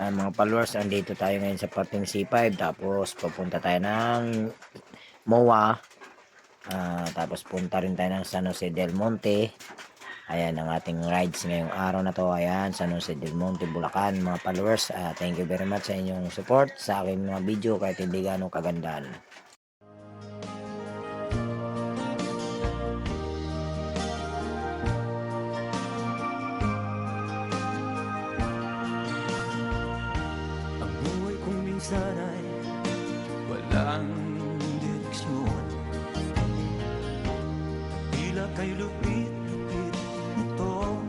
Mga followers, andito tayo ngayon sa Parting C5, tapos pupunta tayo ng MOA, tapos punta rin tayo ng San Jose del Monte. Ayan ang ating rides ngayong araw na to. Ayan, San Jose del Monte, Bulacan. Mga followers, thank you very much sa inyong support sa aking mga video kahit hindi ganong kagandaan. Ang buhay kong minsan ay walang direksyon, tila kay lupit-lupit nitong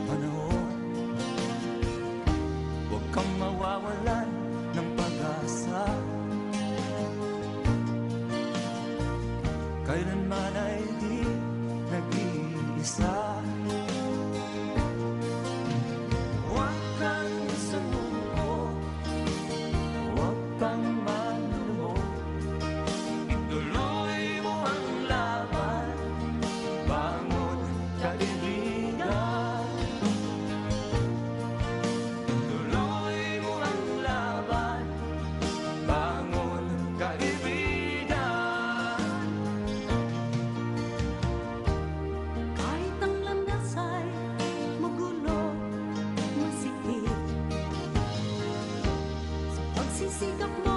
panahon. Huwag kang mawawalan ng pag-asa, kailanman ay di nag-iisa. Huwag kang sumuko, huwag kang manlumog, ituloy mo ang laban, bangon kaibigan. Ituloy mo ang laban, bangon kaibigan. Kahit ang landas ay magulo, masikip, sa pagsisikap mo